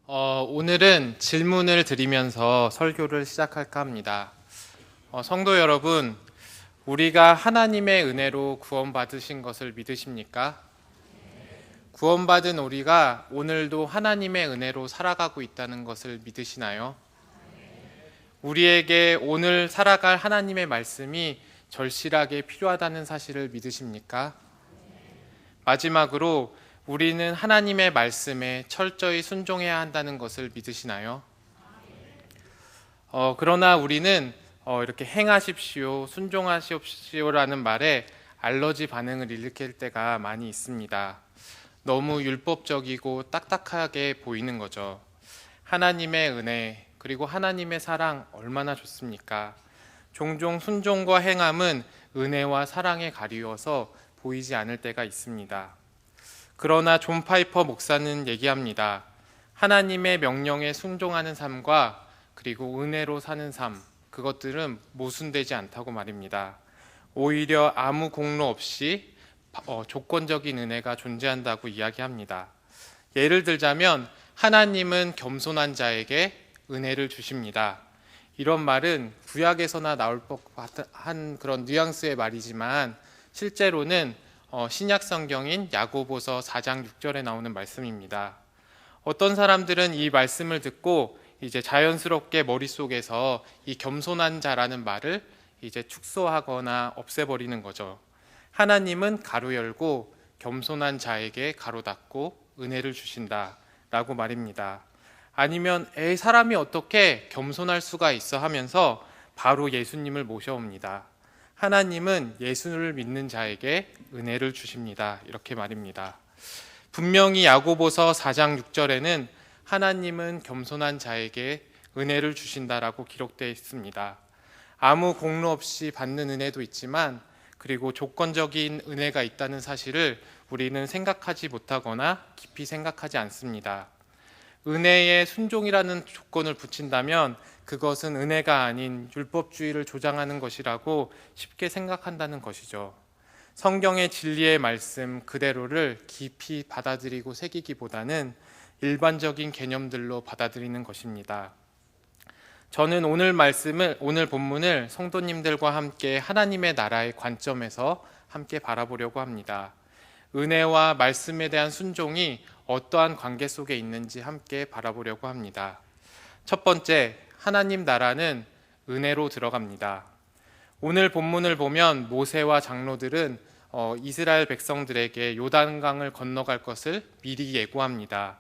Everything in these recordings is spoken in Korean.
오늘은 질문을 드리면서 설교를 시작할까 합니다. 성도 여러분, 우리가 하나님의 은혜로 구원받으신 것을 믿으십니까? 구원받은 우리가 오늘도 하나님의 은혜로 살아가고 있다는 것을 믿으시나요? 우리에게 오늘 살아갈 하나님의 말씀이 절실하게 필요하다는 사실을 믿으십니까? 마지막으로 우리는 하나님의 말씀에 철저히 순종해야 한다는 것을 믿으시나요? 그러나 우리는 이렇게 행하십시오, 순종하십시오라는 말에 알러지 반응을 일으킬 때가 많이 있습니다. 너무 율법적이고 딱딱하게 보이는 거죠. 하나님의 은혜, 그리고 하나님의 사랑 얼마나 좋습니까? 종종 순종과 행함은 은혜와 사랑에 가리워서 보이지 않을 때가 있습니다. 그러나 존 파이퍼 목사는 얘기합니다. 하나님의 명령에 순종하는 삶과 그리고 은혜로 사는 삶, 그것들은 모순되지 않다고 말입니다. 오히려 아무 공로 없이 조건적인 은혜가 존재한다고 이야기합니다. 예를 들자면 하나님은 겸손한 자에게 은혜를 주십니다. 이런 말은 구약에서나 나올 법한 그런 뉘앙스의 말이지만 실제로는 신약 성경인 야고보서 4장 6절에 나오는 말씀입니다. 어떤 사람들은 이 말씀을 듣고 이제 자연스럽게 머릿속에서 이 겸손한 자라는 말을 이제 축소하거나 없애버리는 거죠. 하나님은 가로 열고 겸손한 자에게 가로 닫고 은혜를 주신다 라고 말입니다. 아니면 사람이 어떻게 겸손할 수가 있어 하면서 바로 예수님을 모셔옵니다. 하나님은 예수를 믿는 자에게 은혜를 주십니다. 이렇게 말입니다. 분명히 야고보서 4장 6절에는 하나님은 겸손한 자에게 은혜를 주신다라고 기록되어 있습니다. 아무 공로 없이 받는 은혜도 있지만 그리고 조건적인 은혜가 있다는 사실을 우리는 생각하지 못하거나 깊이 생각하지 않습니다. 은혜에 순종이라는 조건을 붙인다면 그것은 은혜가 아닌 율법주의를 조장하는 것이라고 쉽게 생각한다는 것이죠. 성경의 진리의 말씀 그대로를 깊이 받아들이고 새기기보다는 일반적인 개념들로 받아들이는 것입니다. 저는 오늘 본문을 성도님들과 함께 하나님의 나라의 관점에서 함께 바라보려고 합니다. 은혜와 말씀에 대한 순종이 어떠한 관계 속에 있는지 함께 바라보려고 합니다. 첫 번째, 하나님 나라는 은혜로 들어갑니다. 오늘 본문을 보면 모세와 장로들은 이스라엘 백성들에게 요단강을 건너갈 것을 미리 예고합니다.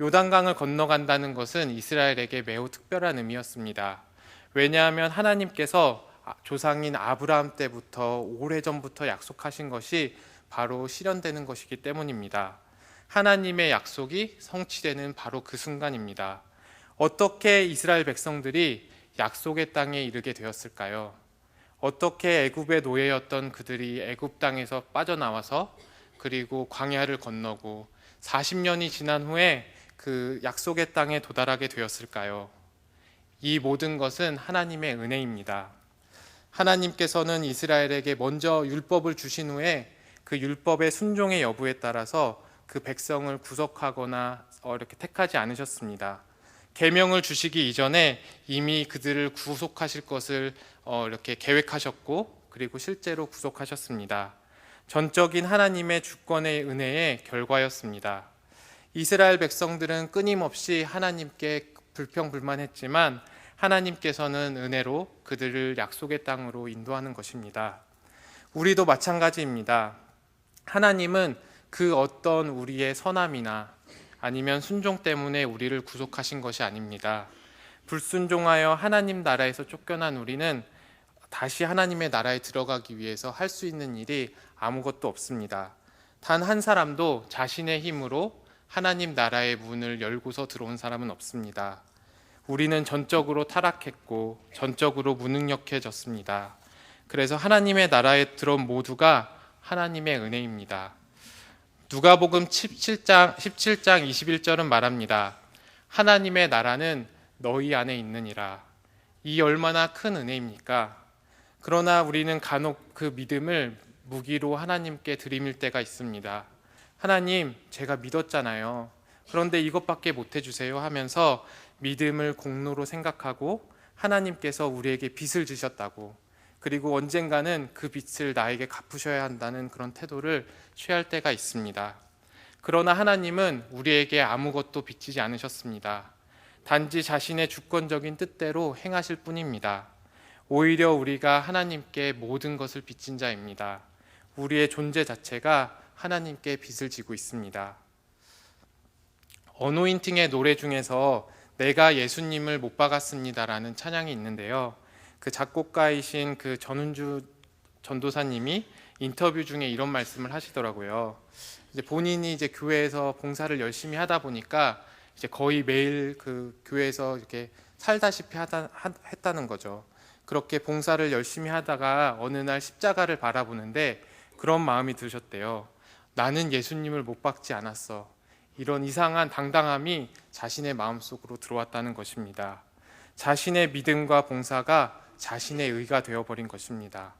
요단강을 건너간다는 것은 이스라엘에게 매우 특별한 의미였습니다. 왜냐하면 하나님께서 조상인 아브라함 때부터 오래전부터 약속하신 것이 바로 실현되는 것이기 때문입니다. 하나님의 약속이 성취되는 바로 그 순간입니다. 어떻게 이스라엘 백성들이 약속의 땅에 이르게 되었을까요? 어떻게 애굽의 노예였던 그들이 애굽 땅에서 빠져나와서 그리고 광야를 건너고 40년이 지난 후에 그 약속의 땅에 도달하게 되었을까요? 이 모든 것은 하나님의 은혜입니다. 하나님께서는 이스라엘에게 먼저 율법을 주신 후에 그 율법의 순종의 여부에 따라서 그 백성을 구속하거나 이렇게 택하지 않으셨습니다. 계명을 주시기 이전에 이미 그들을 구속하실 것을 이렇게 계획하셨고 그리고 실제로 구속하셨습니다. 전적인 하나님의 주권의 은혜의 결과였습니다. 이스라엘 백성들은 끊임없이 하나님께 불평불만했지만 하나님께서는 은혜로 그들을 약속의 땅으로 인도하는 것입니다. 우리도 마찬가지입니다. 하나님은 그 어떤 우리의 선함이나 아니면 순종 때문에 우리를 구속하신 것이 아닙니다. 불순종하여 하나님 나라에서 쫓겨난 우리는 다시 하나님의 나라에 들어가기 위해서 할 수 있는 일이 아무것도 없습니다. 단 한 사람도 자신의 힘으로 하나님 나라의 문을 열고서 들어온 사람은 없습니다. 우리는 전적으로 타락했고 전적으로 무능력해졌습니다. 그래서 하나님의 나라에 들어온 모두가 하나님의 은혜입니다. 누가복음 17장 21절은 말합니다. 하나님의 나라는 너희 안에 있느니라. 이 얼마나 큰 은혜입니까? 그러나 우리는 간혹 그 믿음을 무기로 하나님께 들이밀 때가 있습니다. 하나님, 제가 믿었잖아요. 그런데 이것밖에 못 해주세요 하면서 믿음을 공로로 생각하고 하나님께서 우리에게 빚을 지셨다고, 그리고 언젠가는 그 빚을 나에게 갚으셔야 한다는 그런 태도를 취할 때가 있습니다. 그러나 하나님은 우리에게 아무것도 빚지지 않으셨습니다. 단지 자신의 주권적인 뜻대로 행하실 뿐입니다. 오히려 우리가 하나님께 모든 것을 빚진 자입니다. 우리의 존재 자체가 하나님께 빚을 지고 있습니다. 어노인팅의 노래 중에서 내가 예수님을 못 박았습니다라는 찬양이 있는데요. 그 작곡가이신 그 전은주 전도사님이 인터뷰 중에 이런 말씀을 하시더라고요. 이제 본인이 이제 교회에서 봉사를 열심히 하다 보니까 이제 거의 매일 그 교회에서 이렇게 살다시피 했다는 거죠. 그렇게 봉사를 열심히 하다가 어느 날 십자가를 바라보는데 그런 마음이 드셨대요. 나는 예수님을 못 박지 않았어. 이런 이상한 당당함이 자신의 마음속으로 들어왔다는 것입니다. 자신의 믿음과 봉사가 자신의 의가 되어버린 것입니다.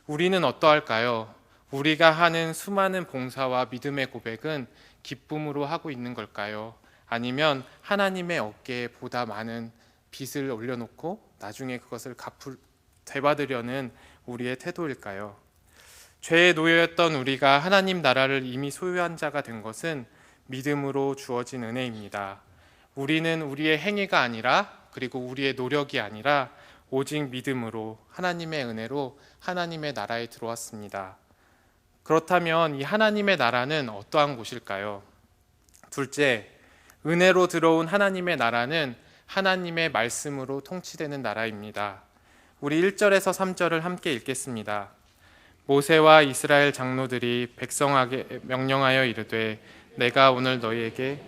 우리는 어떠할까요? 우리가 하는 수많은 봉사와 믿음의 고백은 기쁨으로 하고 있는 걸까요? 아니면 하나님의 어깨에 보다 많은 빚을 올려놓고 나중에 그것을 되받으려는 우리의 태도일까요? 죄의 노예였던 우리가 하나님 나라를 이미 소유한 자가 된 것은 믿음으로 주어진 은혜입니다. 우리는 우리의 행위가 아니라, 그리고 우리의 노력이 아니라 오직 믿음으로 하나님의 은혜로 하나님의 나라에 들어왔습니다. 그렇다면 이 하나님의 나라는 어떠한 곳일까요? 둘째, 은혜로 들어온 하나님의 나라는 하나님의 말씀으로 통치되는 나라입니다. 우리 1절에서 3절을 함께 읽겠습니다. 모세와 이스라엘 장로들이 백성에게 명령하여 이르되 내가 오늘 너희에게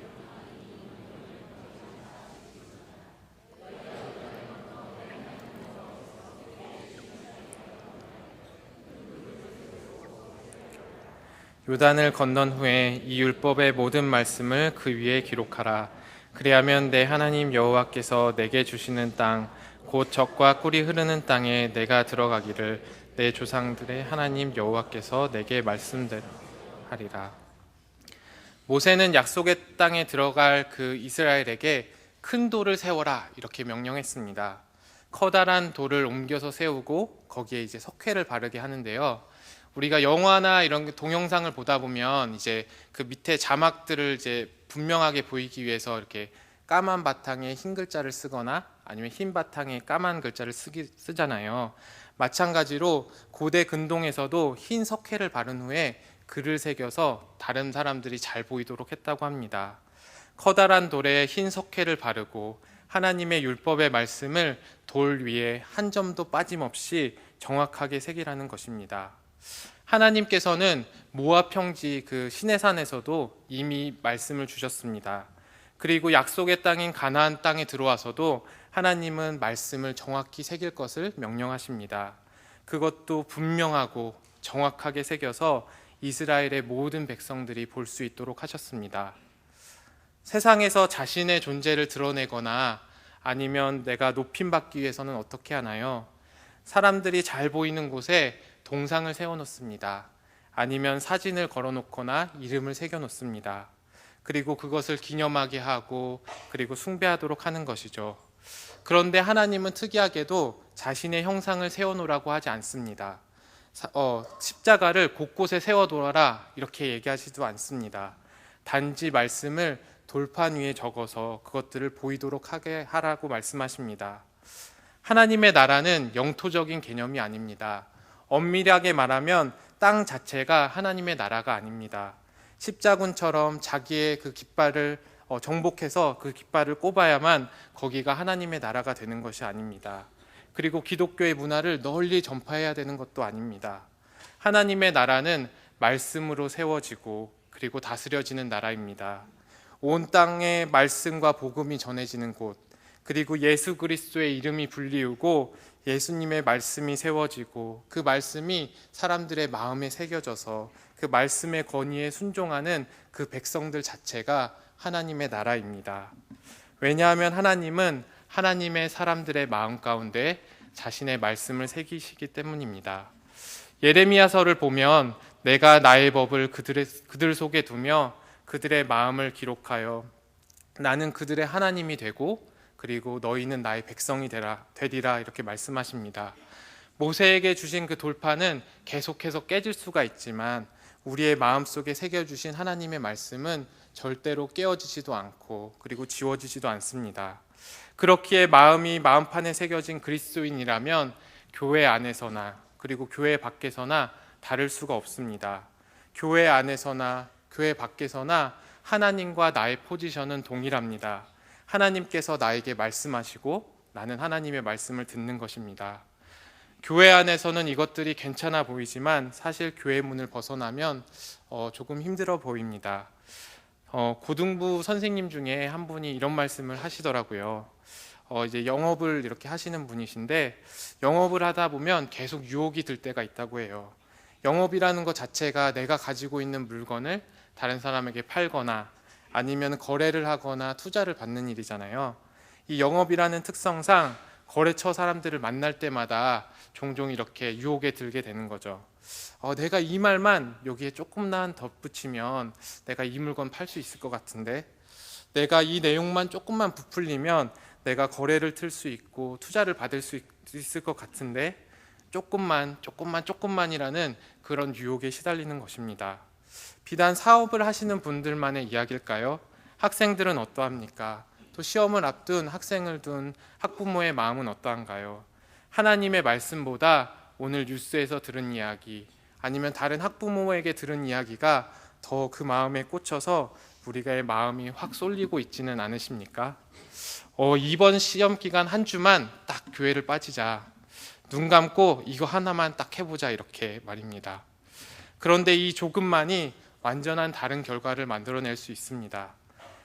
요단을 건넌 후에 이 율법의 모든 말씀을 그 위에 기록하라. 그리하면 내 하나님 여호와께서 내게 주시는 땅 곧 젖과 꿀이 흐르는 땅에 내가 들어가기를 내 조상들의 하나님 여호와께서 내게 말씀하리라. 모세는 약속의 땅에 들어갈 그 이스라엘에게 큰 돌을 세워라 이렇게 명령했습니다. 커다란 돌을 옮겨서 세우고 거기에 이제 석회를 바르게 하는데요. 우리가 영화나 이런 동영상을 보다 보면 이제 그 밑에 자막들을 이제 분명하게 보이기 위해서 이렇게 까만 바탕에 흰 글자를 쓰거나 아니면 흰 바탕에 까만 글자를 쓰잖아요. 마찬가지로 고대 근동에서도 흰 석회를 바른 후에 글을 새겨서 다른 사람들이 잘 보이도록 했다고 합니다. 커다란 돌에 흰 석회를 바르고 하나님의 율법의 말씀을 돌 위에 한 점도 빠짐없이 정확하게 새기라는 것입니다. 하나님께서는 모압 평지 그 시내산에서도 이미 말씀을 주셨습니다. 그리고 약속의 땅인 가나안 땅에 들어와서도 하나님은 말씀을 정확히 새길 것을 명령하십니다. 그것도 분명하고 정확하게 새겨서 이스라엘의 모든 백성들이 볼 수 있도록 하셨습니다. 세상에서 자신의 존재를 드러내거나 아니면 내가 높임받기 위해서는 어떻게 하나요? 사람들이 잘 보이는 곳에 동상을 세워놓습니다. 아니면 사진을 걸어놓거나 이름을 새겨놓습니다. 그리고 그것을 기념하게 하고 그리고 숭배하도록 하는 것이죠. 그런데 하나님은 특이하게도 자신의 형상을 세워놓으라고 하지 않습니다. 십자가를 곳곳에 세워놓아라 이렇게 얘기하지도 않습니다. 단지 말씀을 돌판 위에 적어서 그것들을 보이도록 하게 하라고 말씀하십니다. 하나님의 나라는 영토적인 개념이 아닙니다. 엄밀하게 말하면 땅 자체가 하나님의 나라가 아닙니다. 십자군처럼 자기의 그 깃발을 정복해서 그 깃발을 꼽아야만 거기가 하나님의 나라가 되는 것이 아닙니다. 그리고 기독교의 문화를 널리 전파해야 되는 것도 아닙니다. 하나님의 나라는 말씀으로 세워지고 그리고 다스려지는 나라입니다. 온 땅에 말씀과 복음이 전해지는 곳, 그리고 예수 그리스도의 이름이 불리우고 예수님의 말씀이 세워지고 그 말씀이 사람들의 마음에 새겨져서 그 말씀의 권위에 순종하는 그 백성들 자체가 하나님의 나라입니다. 왜냐하면 하나님은 하나님의 사람들의 마음 가운데 자신의 말씀을 새기시기 때문입니다. 예레미야서를 보면 내가 나의 법을 그들 속에 두며 그들의 마음을 기록하여 나는 그들의 하나님이 되고 그리고 너희는 나의 백성이 되리라 이렇게 말씀하십니다. 모세에게 주신 그 돌판은 계속해서 깨질 수가 있지만 우리의 마음속에 새겨주신 하나님의 말씀은 절대로 깨어지지도 않고 그리고 지워지지도 않습니다. 그렇기에 마음이 마음판에 새겨진 그리스도인이라면 교회 안에서나 그리고 교회 밖에서나 다를 수가 없습니다. 교회 안에서나 교회 밖에서나 하나님과 나의 포지션은 동일합니다. 하나님께서 나에게 말씀하시고 나는 하나님의 말씀을 듣는 것입니다. 교회 안에서는 이것들이 괜찮아 보이지만 사실 교회 문을 벗어나면 조금 힘들어 보입니다. 고등부 선생님 중에 한 분이 이런 말씀을 하시더라고요. 이제 영업을 이렇게 하시는 분이신데 영업을 하다 보면 계속 유혹이 들 때가 있다고 해요. 영업이라는 것 자체가 내가 가지고 있는 물건을 다른 사람에게 팔거나 아니면 거래를 하거나 투자를 받는 일이잖아요. 이 영업이라는 특성상 거래처 사람들을 만날 때마다 종종 이렇게 유혹에 들게 되는 거죠. 내가 이 말만 여기에 조금만 덧붙이면 내가 이 물건 팔 수 있을 것 같은데, 내가 이 내용만 조금만 부풀리면 내가 거래를 틀 수 있고 투자를 받을 수 있을 것 같은데, 조금만이라는 그런 유혹에 시달리는 것입니다. 비단 사업을 하시는 분들만의 이야기일까요? 학생들은 어떠합니까? 또 시험을 앞둔 학생을 둔 학부모의 마음은 어떠한가요? 하나님의 말씀보다 오늘 뉴스에서 들은 이야기 아니면 다른 학부모에게 들은 이야기가 더 그 마음에 꽂혀서 우리의 마음이 확 쏠리고 있지는 않으십니까? 이번 시험 기간 한 주만 딱 교회를 빠지자, 눈 감고 이거 하나만 딱 해보자 이렇게 말입니다. 그런데 이 조금만이 완전한 다른 결과를 만들어낼 수 있습니다.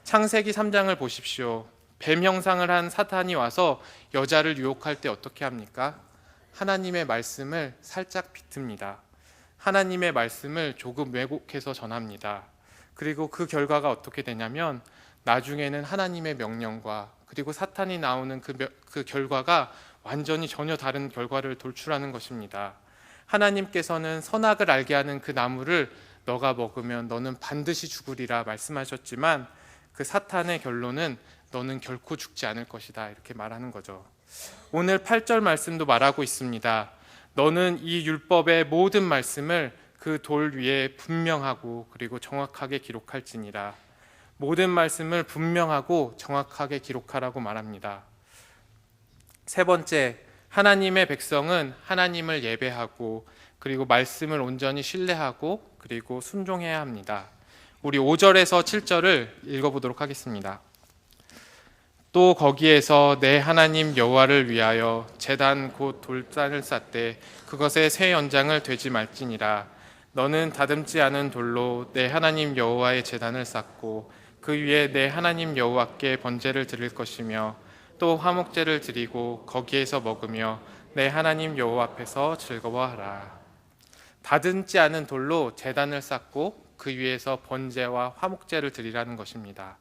창세기 3장을 보십시오. 뱀 형상을 한 사탄이 와서 여자를 유혹할 때 어떻게 합니까? 하나님의 말씀을 살짝 비틉니다. 하나님의 말씀을 조금 왜곡해서 전합니다. 그리고 그 결과가 어떻게 되냐면 나중에는 하나님의 명령과 그리고 사탄이 나오는 그 결과가 완전히 전혀 다른 결과를 돌출하는 것입니다. 하나님께서는 선악을 알게 하는 그 나무를 너가 먹으면 너는 반드시 죽으리라 말씀하셨지만 그 사탄의 결론은 너는 결코 죽지 않을 것이다 이렇게 말하는 거죠. 오늘 8절 말씀도 말하고 있습니다. 너는 이 율법의 모든 말씀을 그 돌 위에 분명하고 그리고 정확하게 기록할지니라. 모든 말씀을 분명하고 정확하게 기록하라고 말합니다. 세 번째, 하나님의 백성은 하나님을 예배하고 그리고 말씀을 온전히 신뢰하고 그리고 순종해야 합니다. 우리 5절에서 7절을 읽어보도록 하겠습니다. 또 거기에서 내 하나님 여호와를 위하여 제단 곧 돌단을 쌓되 그것에 새 연장을 되지 말지니라. 너는 다듬지 않은 돌로 내 하나님 여호와의 제단을 쌓고 그 위에 내 하나님 여호와께 번제를 드릴 것이며 또 화목제를 드리고 거기에서 먹으며 내 하나님 여호와 앞에서 즐거워하라. 다듬지 않은 돌로 제단을 쌓고 그 위에서 번제와 화목제를 드리라는 것입니다.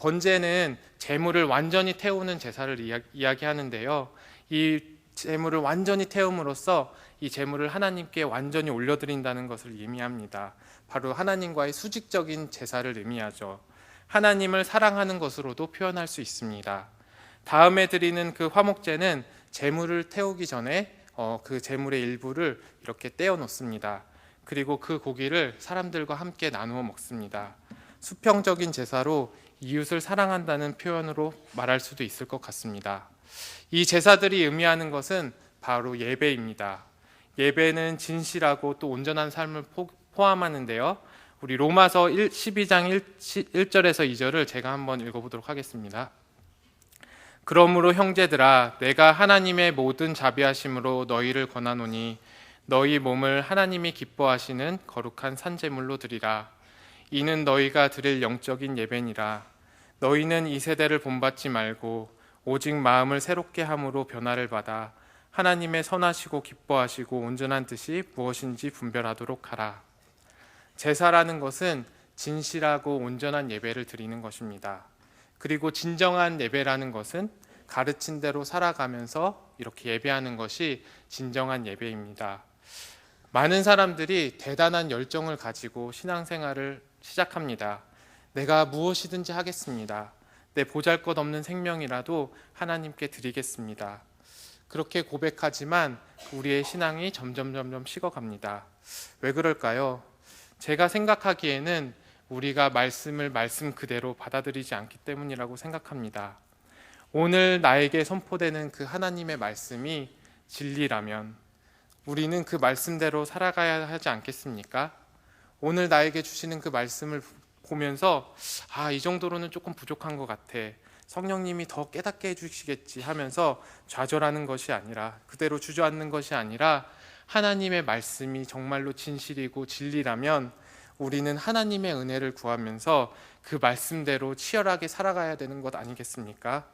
번제는 제물을 완전히 태우는 제사를 이야기하는데요. 이 제물을 완전히 태움으로써 이 제물을 하나님께 완전히 올려드린다는 것을 의미합니다. 바로 하나님과의 수직적인 제사를 의미하죠. 하나님을 사랑하는 것으로도 표현할 수 있습니다. 다음에 드리는 그 화목제는 제물을 태우기 전에 그 제물의 일부를 이렇게 떼어 놓습니다. 그리고 그 고기를 사람들과 함께 나누어 먹습니다. 수평적인 제사로 이웃을 사랑한다는 표현으로 말할 수도 있을 것 같습니다. 이 제사들이 의미하는 것은 바로 예배입니다. 예배는 진실하고 또 온전한 삶을 포함하는데요. 우리 로마서 12장 1절에서 2절을 제가 한번 읽어보도록 하겠습니다. 그러므로 형제들아, 내가 하나님의 모든 자비하심으로 너희를 권하노니 너희 몸을 하나님이 기뻐하시는 거룩한 산제물로 드리라. 이는 너희가 드릴 영적인 예배니라. 너희는 이 세대를 본받지 말고 오직 마음을 새롭게 함으로 변화를 받아 하나님의 선하시고 기뻐하시고 온전한 뜻이 무엇인지 분별하도록 하라. 제사라는 것은 진실하고 온전한 예배를 드리는 것입니다. 그리고 진정한 예배라는 것은 가르친 대로 살아가면서 이렇게 예배하는 것이 진정한 예배입니다. 많은 사람들이 대단한 열정을 가지고 신앙생활을 시작합니다. 내가 무엇이든지 하겠습니다. 내 보잘것없는 생명이라도 하나님께 드리겠습니다. 그렇게 고백하지만 우리의 신앙이 점점 식어갑니다. 왜 그럴까요? 제가 생각하기에는 우리가 말씀을 말씀 그대로 받아들이지 않기 때문이라고 생각합니다. 오늘 나에게 선포되는 그 하나님의 말씀이 진리라면 우리는 그 말씀대로 살아가야 하지 않겠습니까? 오늘 나에게 주시는 그 말씀을 보면서 이 정도로는 조금 부족한 것 같아. 성령님이 더 깨닫게 해주시겠지 하면서 좌절하는 것이 아니라, 그대로 주저앉는 것이 아니라 하나님의 말씀이 정말로 진실이고 진리라면 우리는 하나님의 은혜를 구하면서 그 말씀대로 치열하게 살아가야 되는 것 아니겠습니까?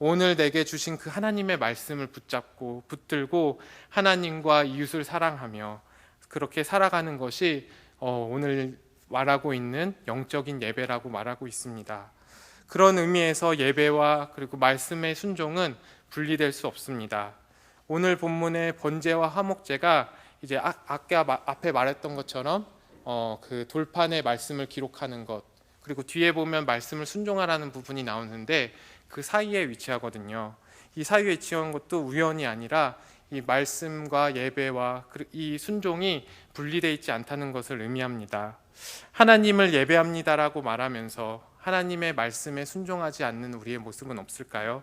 오늘 내게 주신 그 하나님의 말씀을 붙잡고 붙들고 하나님과 이웃을 사랑하며 그렇게 살아가는 것이 오늘 말하고 있는 영적인 예배라고 말하고 있습니다. 그런 의미에서 예배와 그리고 말씀의 순종은 분리될 수 없습니다. 오늘 본문의 번제와 화목제가 이제 아까 앞에 말했던 것처럼 그 돌판에 말씀을 기록하는 것, 그리고 뒤에 보면 말씀을 순종하라는 부분이 나오는데 그 사이에 위치하거든요. 이 사이에 위치한 것도 우연이 아니라 이 말씀과 예배와 이 순종이 분리되어 있지 않다는 것을 의미합니다. 하나님을 예배합니다라고 말하면서 하나님의 말씀에 순종하지 않는 우리의 모습은 없을까요?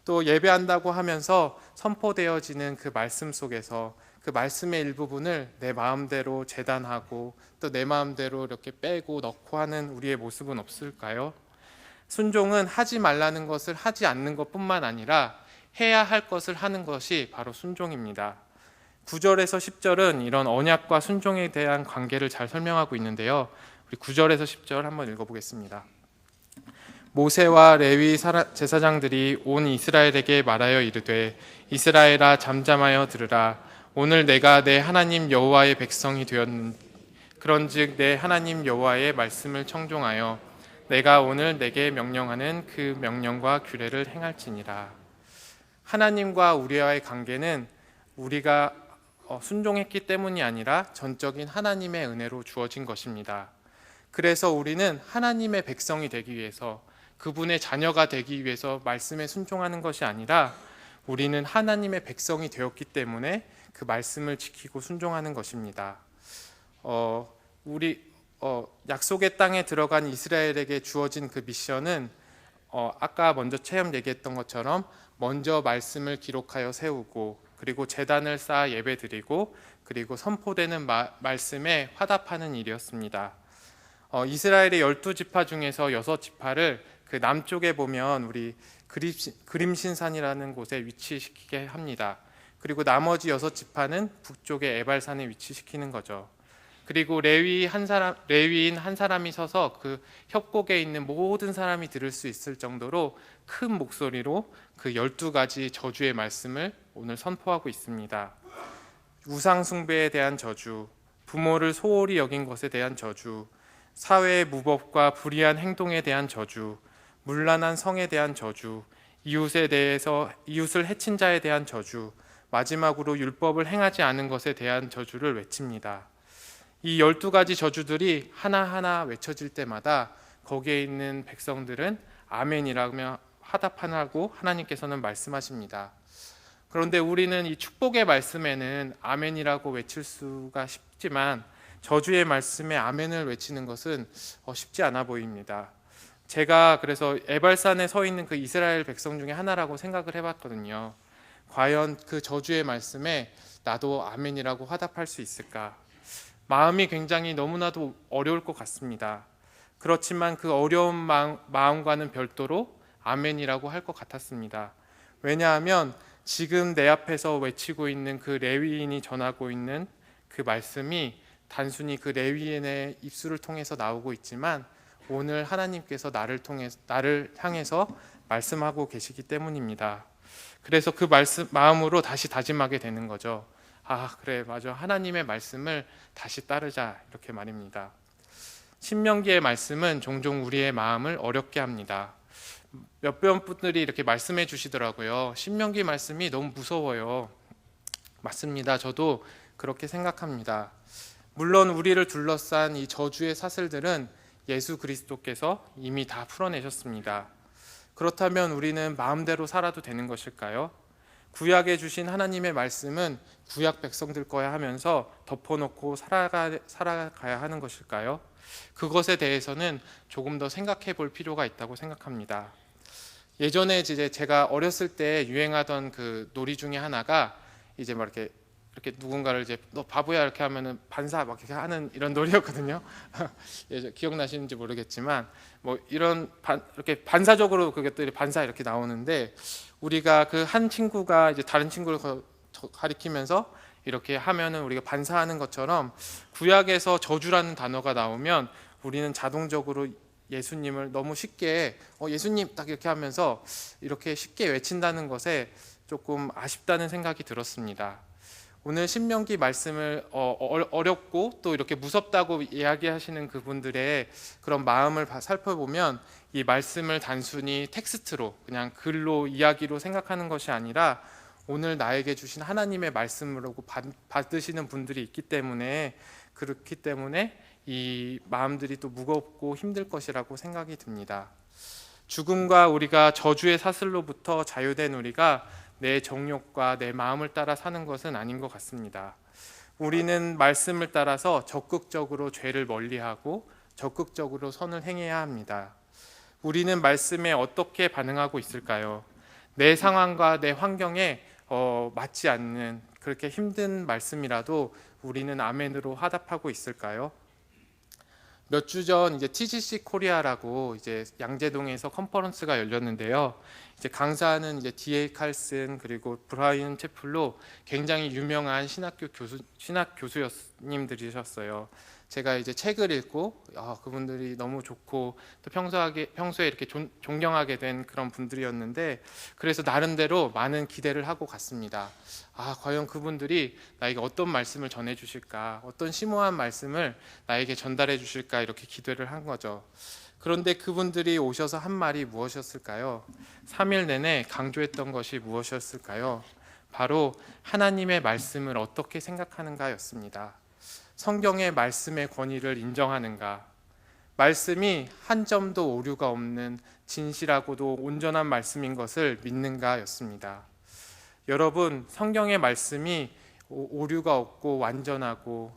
또 예배한다고 하면서 선포되어지는 그 말씀 속에서 그 말씀의 일부분을 내 마음대로 재단하고 또 내 마음대로 이렇게 빼고 넣고 하는 우리의 모습은 없을까요? 순종은 하지 말라는 것을 하지 않는 것뿐만 아니라 해야 할 것을 하는 것이 바로 순종입니다. 9절에서 10절은 이런 언약과 순종에 대한 관계를 잘 설명하고 있는데요. 우리 9절에서 10절 한번 읽어보겠습니다. 모세와 레위 제사장들이 온 이스라엘에게 말하여 이르되 이스라엘아 잠잠하여 들으라. 오늘 내가 내 하나님 여호와의 백성이 그런즉 내 하나님 여호와의 말씀을 청종하여 내가 오늘 내게 명령하는 그 명령과 규례를 행할지니라. 하나님과 우리와의 관계는 우리가 순종했기 때문이 아니라 전적인 하나님의 은혜로 주어진 것입니다. 그래서 우리는 하나님의 백성이 되기 위해서, 그분의 자녀가 되기 위해서 말씀에 순종하는 것이 아니라 우리는 하나님의 백성이 되었기 때문에 그 말씀을 지키고 순종하는 것입니다. 약속의 땅에 들어간 이스라엘에게 주어진 그 미션은 아까 먼저 체험 얘기했던 것처럼 먼저 말씀을 기록하여 세우고 그리고 제단을 쌓아 예배드리고 그리고 선포되는 말씀에 화답하는 일이었습니다. 이스라엘의 12지파 중에서 6지파를 그 남쪽에 보면 우리 그림신산이라는 곳에 위치시키게 합니다. 그리고 나머지 6지파는 북쪽의 에발산에 위치시키는 거죠. 그리고 레위인 한 사람이 서서 그 협곡에 있는 모든 사람이 들을 수 있을 정도로 큰 목소리로 그 12가지 저주의 말씀을 오늘 선포하고 있습니다. 우상 숭배에 대한 저주, 부모를 소홀히 여긴 것에 대한 저주, 사회의 무법과 불의한 행동에 대한 저주, 문란한 성에 대한 저주, 이웃을 해친 자에 대한 저주, 마지막으로 율법을 행하지 않은 것에 대한 저주를 외칩니다. 이 12가지 저주들이 하나하나 외쳐질 때마다 거기에 있는 백성들은 아멘이라며 화답하라고 하나님께서는 말씀하십니다. 그런데 우리는 이 축복의 말씀에는 아멘이라고 외칠 수가 쉽지만 저주의 말씀에 아멘을 외치는 것은 쉽지 않아 보입니다. 제가 그래서 에발산에 서 있는 그 이스라엘 백성 중에 하나라고 생각을 해봤거든요. 과연 그 저주의 말씀에 나도 아멘이라고 화답할 수 있을까? 마음이 굉장히 너무나도 어려울 것 같습니다. 그렇지만 그 어려운 마음과는 별도로 아멘이라고 할 것 같았습니다. 왜냐하면 지금 내 앞에서 외치고 있는 그 레위인이 전하고 있는 그 말씀이 단순히 그 레위인의 입술을 통해서 나오고 있지만 오늘 하나님께서 나를 향해서 말씀하고 계시기 때문입니다. 그래서 그 마음으로 다시 다짐하게 되는 거죠. 그래, 맞아. 하나님의 말씀을 다시 따르자. 이렇게 말입니다. 신명기의 말씀은 종종 우리의 마음을 어렵게 합니다. 몇몇 분들이 이렇게 말씀해 주시더라고요. 신명기 말씀이 너무 무서워요. 맞습니다. 저도 그렇게 생각합니다. 물론 우리를 둘러싼 이 저주의 사슬들은 예수 그리스도께서 이미 다 풀어내셨습니다. 그렇다면 우리는 마음대로 살아도 되는 것일까요? 구약에 주신 하나님의 말씀은 구약 백성들 거야 하면서 덮어놓고 살아가야 하는 것일까요? 그것에 대해서는 조금 더 생각해 볼 필요가 있다고 생각합니다. 예전에 이제 제가 어렸을 때 유행하던 그 놀이 중에 하나가 이제 막 이렇게 누군가를 이제 너 바보야 이렇게 하면은 반사 막 이렇게 하는 이런 놀이였거든요. 기억나시는지 모르겠지만 뭐 이런 이렇게 반사적으로 그것들이 반사 이렇게 나오는데 우리가 그 한 친구가 이제 다른 친구를 가리키면서 이렇게 하면은 우리가 반사하는 것처럼 구약에서 저주라는 단어가 나오면 우리는 자동적으로 예수님을 너무 쉽게 예수님 딱 이렇게 하면서 이렇게 쉽게 외친다는 것에 조금 아쉽다는 생각이 들었습니다. 오늘 신명기 말씀을 어렵고 또 이렇게 무섭다고 이야기하시는 그분들의 그런 마음을 살펴보면 이 말씀을 단순히 텍스트로 그냥 글로 이야기로 생각하는 것이 아니라 오늘 나에게 주신 하나님의 말씀으로 받으시는 분들이 있기 때문에 그렇기 때문에 이 마음들이 또 무겁고 힘들 것이라고 생각이 듭니다. 죽음과 우리가 저주의 사슬로부터 자유된 우리가 내 정욕과 내 마음을 따라 사는 것은 아닌 것 같습니다. 우리는 말씀을 따라서 적극적으로 죄를 멀리하고 적극적으로 선을 행해야 합니다. 우리는 말씀에 어떻게 반응하고 있을까요? 내 상황과 내 환경에 맞지 않는 그렇게 힘든 말씀이라도 우리는 아멘으로 화답하고 있을까요? 몇 주 전 이제 TGC 코리아라고 이제 양재동에서 컨퍼런스가 열렸는데요. 이제 강사는 이제 D.A. 칼슨 그리고 브라이언 채플로 굉장히 유명한 신학 교수님들이셨어요. 제가 이제 책을 읽고 그분들이 너무 좋고 또 평소에 이렇게 존경하게 된 그런 분들이었는데 그래서 나름대로 많은 기대를 하고 갔습니다. 과연 그분들이 나에게 어떤 말씀을 전해 주실까, 어떤 심오한 말씀을 나에게 전달해 주실까 이렇게 기대를 한 거죠. 그런데 그분들이 오셔서 한 말이 무엇이었을까요? 3일 내내 강조했던 것이 무엇이었을까요? 바로 하나님의 말씀을 어떻게 생각하는가였습니다. 성경의 말씀의 권위를 인정하는가? 말씀이 한 점도 오류가 없는 진실하고도 온전한 말씀인 것을 믿는가였습니다. 여러분, 성경의 말씀이 오류가 없고 완전하고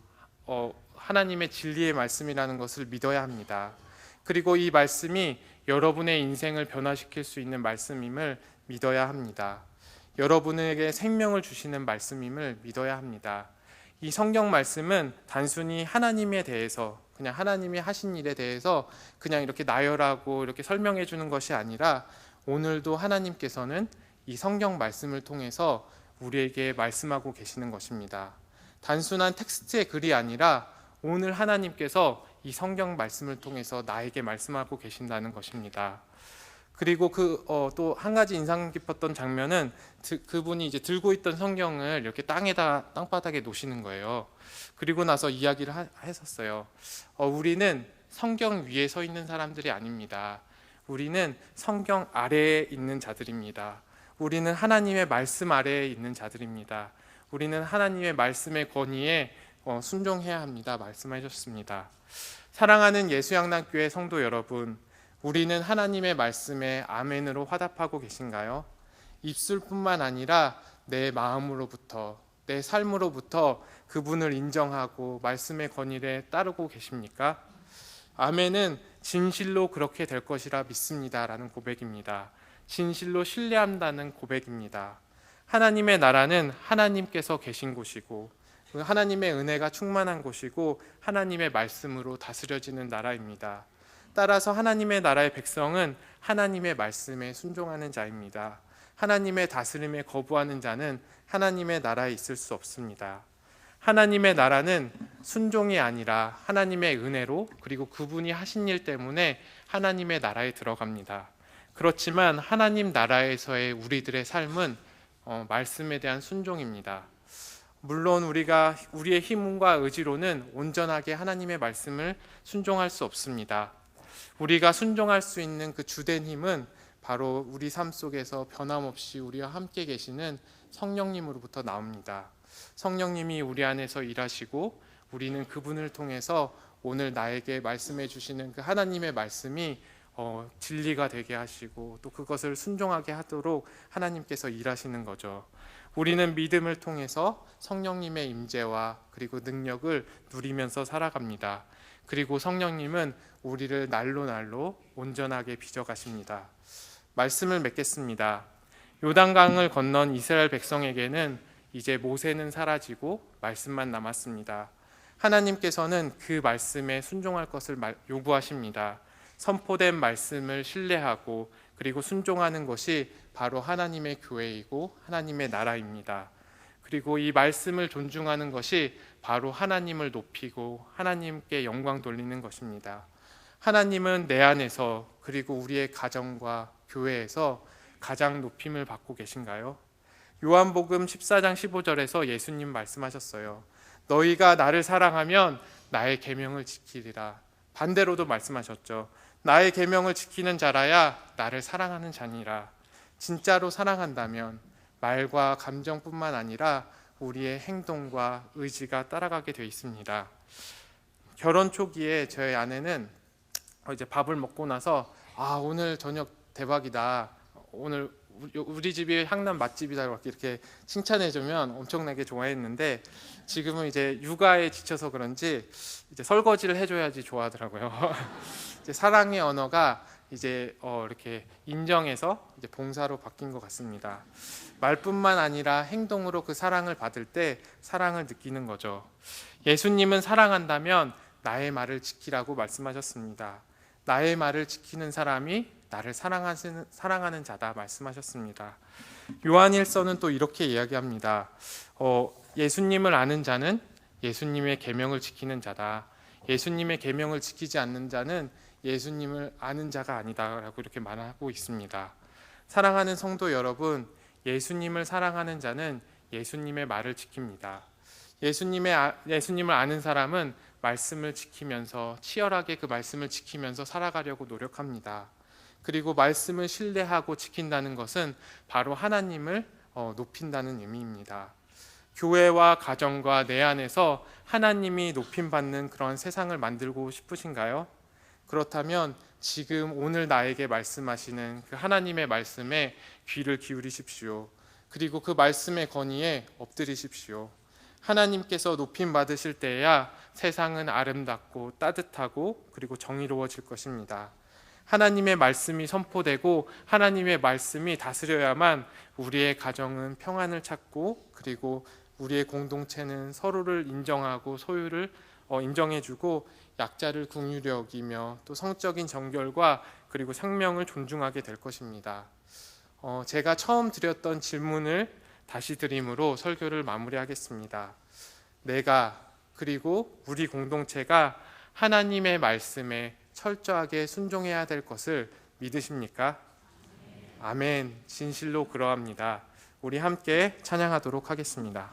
하나님의 진리의 말씀이라는 것을 믿어야 합니다. 그리고 이 말씀이 여러분의 인생을 변화시킬 수 있는 말씀임을 믿어야 합니다. 여러분에게 생명을 주시는 말씀임을 믿어야 합니다. 이 성경 말씀은 단순히 하나님에 대해서 그냥 하나님이 하신 일에 대해서 그냥 이렇게 나열하고 이렇게 설명해 주는 것이 아니라 오늘도 하나님께서는 이 성경 말씀을 통해서 우리에게 말씀하고 계시는 것입니다. 단순한 텍스트의 글이 아니라 오늘 하나님께서 이 성경 말씀을 통해서 나에게 말씀하고 계신다는 것입니다. 그리고 또 한 가지 인상 깊었던 장면은 그분이 이제 들고 있던 성경을 이렇게 땅바닥에 놓으시는 거예요. 그리고 나서 이야기를 했었어요. 우리는 성경 위에 서 있는 사람들이 아닙니다. 우리는 성경 아래에 있는 자들입니다. 우리는 하나님의 말씀 아래에 있는 자들입니다. 우리는 하나님의 말씀의 권위에 순종해야 합니다. 말씀하셨습니다. 사랑하는 예수양락교회 성도 여러분, 우리는 하나님의 말씀에 아멘으로 화답하고 계신가요? 입술뿐만 아니라 내 마음으로부터, 내 삶으로부터 그분을 인정하고 말씀의 권위에 따르고 계십니까? 아멘은 진실로 그렇게 될 것이라 믿습니다라는 고백입니다. 진실로 신뢰한다는 고백입니다. 하나님의 나라는 하나님께서 계신 곳이고 하나님의 은혜가 충만한 곳이고 하나님의 말씀으로 다스려지는 나라입니다. 따라서 하나님의 나라의 백성은 하나님의 말씀에 순종하는 자입니다. 하나님의 다스림에 거부하는 자는 하나님의 나라에 있을 수 없습니다. 하나님의 나라는 순종이 아니라 하나님의 은혜로 그리고 그분이 하신 일 때문에 하나님의 나라에 들어갑니다. 그렇지만 하나님 나라에서의 우리들의 삶은 말씀에 대한 순종입니다. 물론 우리가 우리의 힘과 의지로는 온전하게 하나님의 말씀을 순종할 수 없습니다. 우리가 순종할 수 있는 그 주된 힘은 바로 우리 삶 속에서 변함없이 우리와 함께 계시는 성령님으로부터 나옵니다. 성령님이 우리 안에서 일하시고 우리는 그분을 통해서 오늘 나에게 말씀해 주시는 그 하나님의 말씀이 진리가 되게 하시고 또 그것을 순종하게 하도록 하나님께서 일하시는 거죠. 우리는 믿음을 통해서 성령님의 임재와 그리고 능력을 누리면서 살아갑니다. 그리고 성령님은 우리를 날로 날로 온전하게 빚어가십니다. 말씀을 맺겠습니다. 요단강을 건넌 이스라엘 백성에게는 이제 모세는 사라지고 말씀만 남았습니다. 하나님께서는 그 말씀에 순종할 것을 요구하십니다. 선포된 말씀을 신뢰하고 그리고 순종하는 것이 바로 하나님의 교회이고 하나님의 나라입니다. 그리고 이 말씀을 존중하는 것이 바로 하나님을 높이고 하나님께 영광 돌리는 것입니다. 하나님은 내 안에서 그리고 우리의 가정과 교회에서 가장 높임을 받고 계신가요? 요한복음 14장 15절에서 예수님 말씀하셨어요. 너희가 나를 사랑하면 나의 계명을 지키리라. 반대로도 말씀하셨죠. 나의 계명을 지키는 자라야 나를 사랑하는 자니라. 진짜로 사랑한다면 말과 감정뿐만 아니라 우리의 행동과 의지가 따라가게 돼 있습니다. 결혼 초기에 저희 아내는 이제 밥을 먹고 나서 오늘 저녁 대박이다. 오늘 우리 집이 향남 맛집이다 이렇게 칭찬해주면 엄청나게 좋아했는데 지금은 이제 육아에 지쳐서 그런지 이제 설거지를 해줘야지 좋아하더라고요. 이제 사랑의 언어가 이제 이렇게 인정해서 이제 봉사로 바뀐 것 같습니다. 말뿐만 아니라 행동으로 그 사랑을 받을 때 사랑을 느끼는 거죠. 예수님은 사랑한다면 나의 말을 지키라고 말씀하셨습니다. 나의 말을 지키는 사람이 나를 사랑하는 자다 말씀하셨습니다. 요한일서는 또 이렇게 이야기합니다. 예수님을 아는 자는 예수님의 계명을 지키는 자다. 예수님의 계명을 지키지 않는 자는 예수님을 아는 자가 아니다라고 이렇게 말하고 있습니다. 사랑하는 성도 여러분, 예수님을 사랑하는 자는 예수님의 말을 지킵니다. 예수님을 아는 사람은 말씀을 지키면서 치열하게 그 말씀을 지키면서 살아가려고 노력합니다. 그리고 말씀을 신뢰하고 지킨다는 것은 바로 하나님을 높인다는 의미입니다. 교회와 가정과 내 안에서 하나님이 높임받는 그런 세상을 만들고 싶으신가요? 그렇다면 지금 오늘 나에게 말씀하시는 그 하나님의 말씀에 귀를 기울이십시오. 그리고 그 말씀의 건의에 엎드리십시오. 하나님께서 높임 받으실 때야 세상은 아름답고 따뜻하고 그리고 정의로워질 것입니다. 하나님의 말씀이 선포되고 하나님의 말씀이 다스려야만 우리의 가정은 평안을 찾고 그리고 우리의 공동체는 서로를 인정하고 소유를 인정해주고 약자를 긍휼히 여기며 또 성적인 정결과 그리고 생명을 존중하게 될 것입니다. 제가 처음 드렸던 질문을 다시 드림으로 설교를 마무리하겠습니다. 내가 그리고 우리 공동체가 하나님의 말씀에 철저하게 순종해야 될 것을 믿으십니까? 아멘. 진실로 그러합니다. 우리 함께 찬양하도록 하겠습니다.